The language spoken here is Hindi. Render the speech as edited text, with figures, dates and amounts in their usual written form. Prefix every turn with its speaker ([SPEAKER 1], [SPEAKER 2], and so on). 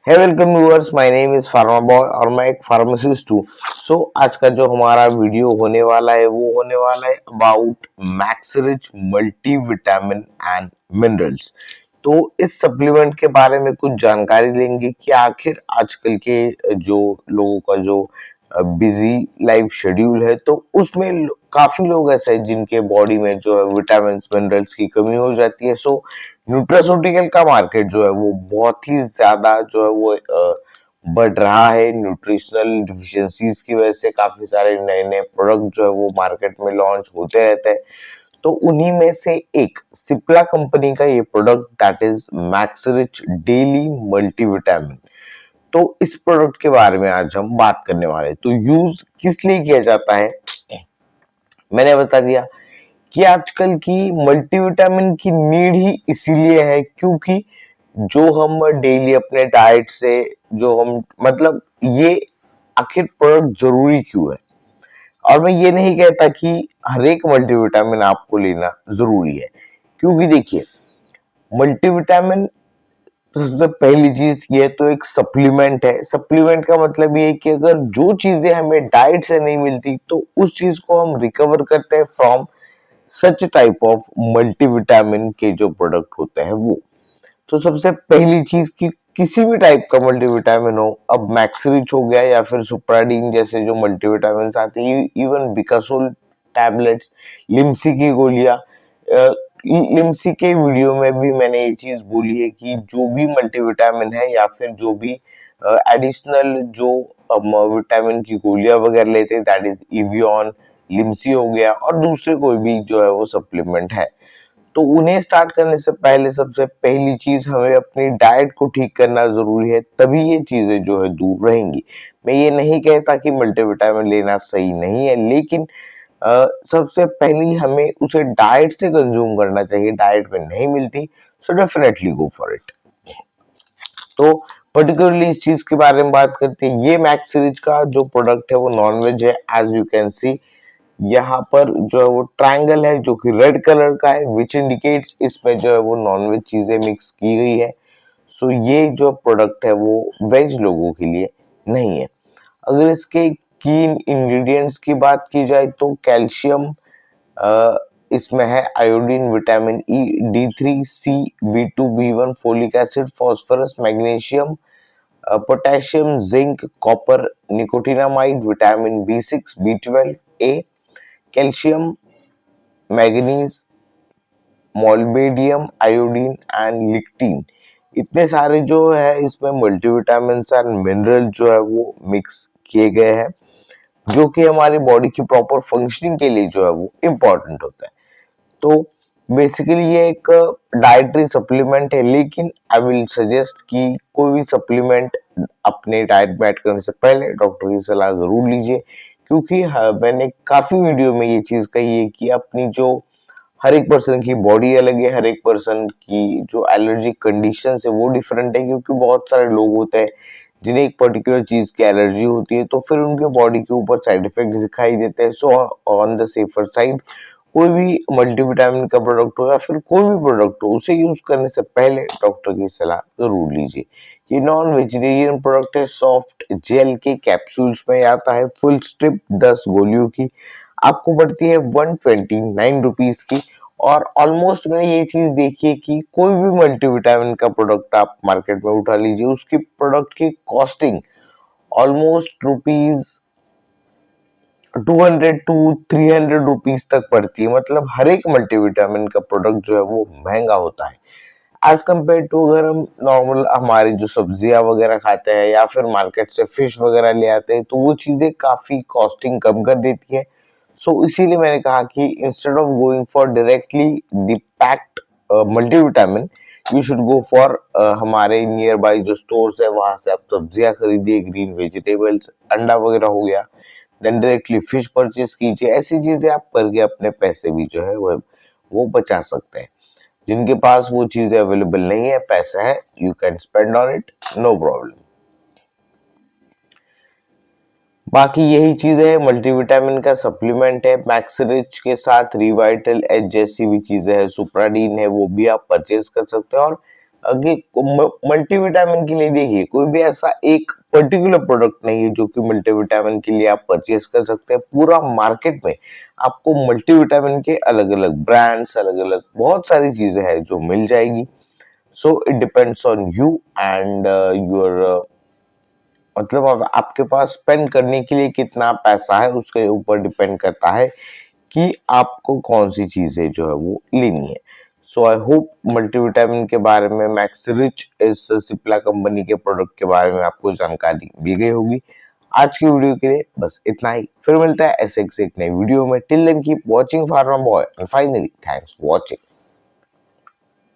[SPEAKER 1] है welcome viewers, my name is pharma boy और मैं एक फार्मासिस्ट हूँ। आज का जो हमारा वीडियो होने वाला है वो होने वाला है about Maxirich multi vitamin and minerals. तो इस सप्लीमेंट के बारे में कुछ जानकारी लेंगे कि आखिर आजकल के जो लोगों का जो बिजी लाइफ शेड्यूल है, तो उसमें काफी लोग ऐसे हैं जिनके बॉडी में जो है विटामिन मिनरल्स की कमी हो जाती है। न्यूट्रास्यूटिकल का मार्केट जो है वो बहुत ही ज्यादा जो है वो बढ़ रहा है। न्यूट्रिशनल डिफिशियंसीज की वजह से काफी सारे नए नए प्रोडक्ट जो है वो मार्केट में लॉन्च होते रहते हैं। तो उन्हीं में से एक सिप्ला कंपनी का ये product that is Maxirich daily multivitamin. तो इस प्रोडक्ट के बारे में आज हम बात करने वाले हैं। तो यूज किस लिए किया जाता है मैंने बता दिया कि आजकल की मल्टीविटामिन की नीड ही इसीलिए है क्योंकि जो हम डेली अपने डाइट से जो हम मतलब ये आखिर प्रोडक्ट जरूरी क्यों है। और मैं ये नहीं कहता कि हर एक मल्टीविटामिन आपको लेना जरूरी है, क्योंकि देखिए मल्टीविटामिन सबसे पहली चीज ये तो एक सप्लीमेंट है। सप्लीमेंट का मतलब ये है कि अगर जो चीजें हमें डाइट से नहीं मिलती तो उस चीज को हम रिकवर करते हैं from such type of multivitamin के जो प्रोडक्ट होते हैं वो। तो सबसे पहली चीज कि किसी भी टाइप का मल्टीविटामिन हो, अब मैक्सरिच हो गया या फिर सुप्राडीन जैसे जो मल्टीविटामिन आते हैं, इवन बिकासोल टैबलेट्स, लिम्सी की गोलियां। लिम्सी के वीडियो में भी मैंने ये चीज बोली है कि जो भी मल्टीविटामिन है या फिर जो भी एडिशनल जो विटामिन की गोलियां वगैरह लेते हैं, दैट इज इवियन, लिम्सी हो गया और दूसरे कोई भी जो है वो सप्लीमेंट है, तो उन्हें स्टार्ट करने से पहले सबसे पहली चीज हमें अपनी डाइट को ठीक करना जरूरी है, तभी ये चीजें जो है दूर रहेंगी। मैं ये नहीं कहता कि मल्टीविटामिन लेना सही नहीं है, लेकिन सबसे पहले हमें उसे डाइट से कंज्यूम करना चाहिए। डाइट में नहीं मिलती so definitely go for it. तो पर्टिकुलरली इस चीज के बारे में बात करते हैं। ये मैक्स सीरीज का जो प्रोडक्ट है वो नॉनवेज है। एज यू कैन सी यहाँ पर जो है वो ट्रायंगल है जो कि रेड कलर का है, विच इंडिकेट्स इसमें जो है वो नॉनवेज चीजें मिक्स की गई है। ये जो प्रोडक्ट है वो वेज लोगों के लिए नहीं है। अगर इसके की इंग्रेडिएंट्स की बात की जाए तो कैल्शियम इसमें है, iodine, vitamin E, D3, C, B2, B1, folic acid, phosphorus, magnesium, potassium, zinc, copper, nicotinamide, vitamin B6, B12, A, calcium, manganese, molybdenum, iodine and lecithin. इतने सारे जो है इसमें मल्टीविटामिन एंड मिनरल जो है वो मिक्स किए गए हैं, जो कि हमारी बॉडी की प्रॉपर फंक्शनिंग के लिए जो है वो इम्पोर्टेंट होता है। तो बेसिकली ये एक डाइटरी सप्लीमेंट है, लेकिन आई विल सजेस्ट कि कोई भी सप्लीमेंट अपने डाइट में ऐड करने से पहले डॉक्टर की सलाह जरूर लीजिए, क्योंकि मैंने काफी वीडियो में ये चीज कही है कि अपनी जो हर एक पर्सन की बॉडी अलग है, हर एक पर्सन की जो एलर्जी कंडीशन है वो डिफरेंट है, क्योंकि बहुत सारे लोग होते हैं जिन्हें एक पर्टिकुलर चीज की एलर्जी होती है, तो फिर उनके बॉडी के ऊपर साइड इफेक्ट दिखाई देते हैं। ऑन द सेफर साइड कोई भी मल्टीविटामिन का प्रोडक्ट हो या फिर कोई भी प्रोडक्ट हो, उसे यूज करने से पहले डॉक्टर की सलाह जरूर लीजिए। ये नॉन वेजिटेरियन प्रोडक्ट है, सॉफ्ट जेल के कैप्सूल्स में आता है, फुल स्ट्रिप 10 गोलियों की आपको पड़ती है 129 रुपीज की। और ऑलमोस्ट मैंने ये चीज देखी है कि कोई भी मल्टीविटामिन का प्रोडक्ट आप मार्केट में उठा लीजिए, उसकी प्रोडक्ट की costing almost rupees 200 to 300 rupees तक पड़ती है। मतलब हर एक मल्टीविटामिन का प्रोडक्ट जो है वो महंगा होता है एज कम्पेयर टू अगर हम नॉर्मल हमारी जो सब्जियां वगैरह खाते हैं या फिर मार्केट से फिश वगैरह ले आते हैं, तो वो चीजें काफी कॉस्टिंग कम कर देती है। इसीलिए मैंने कहा कि instead of going for directly the packed multivitamin, you should go for हमारे नियर बाई जो स्टोर्स है वहां से आप सब्जियां खरीदिए, ग्रीन वेजिटेबल्स, अंडा वगैरह हो गया, देन डायरेक्टली फिश परचेज कीजिए। ऐसी चीजें आप करके अपने पैसे भी जो है वो बचा सकते हैं। जिनके पास वो चीजें अवेलेबल नहीं है, पैसा है, you can spend on it, no problem. बाकी यही चीजें है, मल्टीविटामिन का सप्लीमेंट है। मैक्सरिच के साथ रिवाइटल एच जैसी भी चीजें है, सुप्राडीन है, वो भी आप परचेज कर सकते हैं। और कि मल्टीविटामिन के लिए देखिए कोई भी ऐसा एक पर्टिकुलर प्रोडक्ट नहीं है जो कि मल्टीविटामिन के लिए आप परचेज कर सकते हैं। पूरा मार्केट में आपको मल्टीविटामिन के अलग अलग ब्रांड्स, अलग अलग बहुत सारी चीजें हैं जो मिल जाएगी। So it depends on you and your, मतलब अब आपके पास स्पेंड करने के लिए कितना पैसा है उसके ऊपर डिपेंड करता है कि आपको कौन सी चीजें जो है वो लेनी है। सो आई होप मल्टीविटामिन के बारे में, मैक्स रिच इस सिप्ला कंपनी के प्रोडक्ट के बारे में आपको जानकारी मिल गई होगी। आज की वीडियो के लिए बस इतना ही, फिर मिलता है ऐसे एक नई वीडियो में। Till then keep watching Pharma Boy and finally thanks for watching.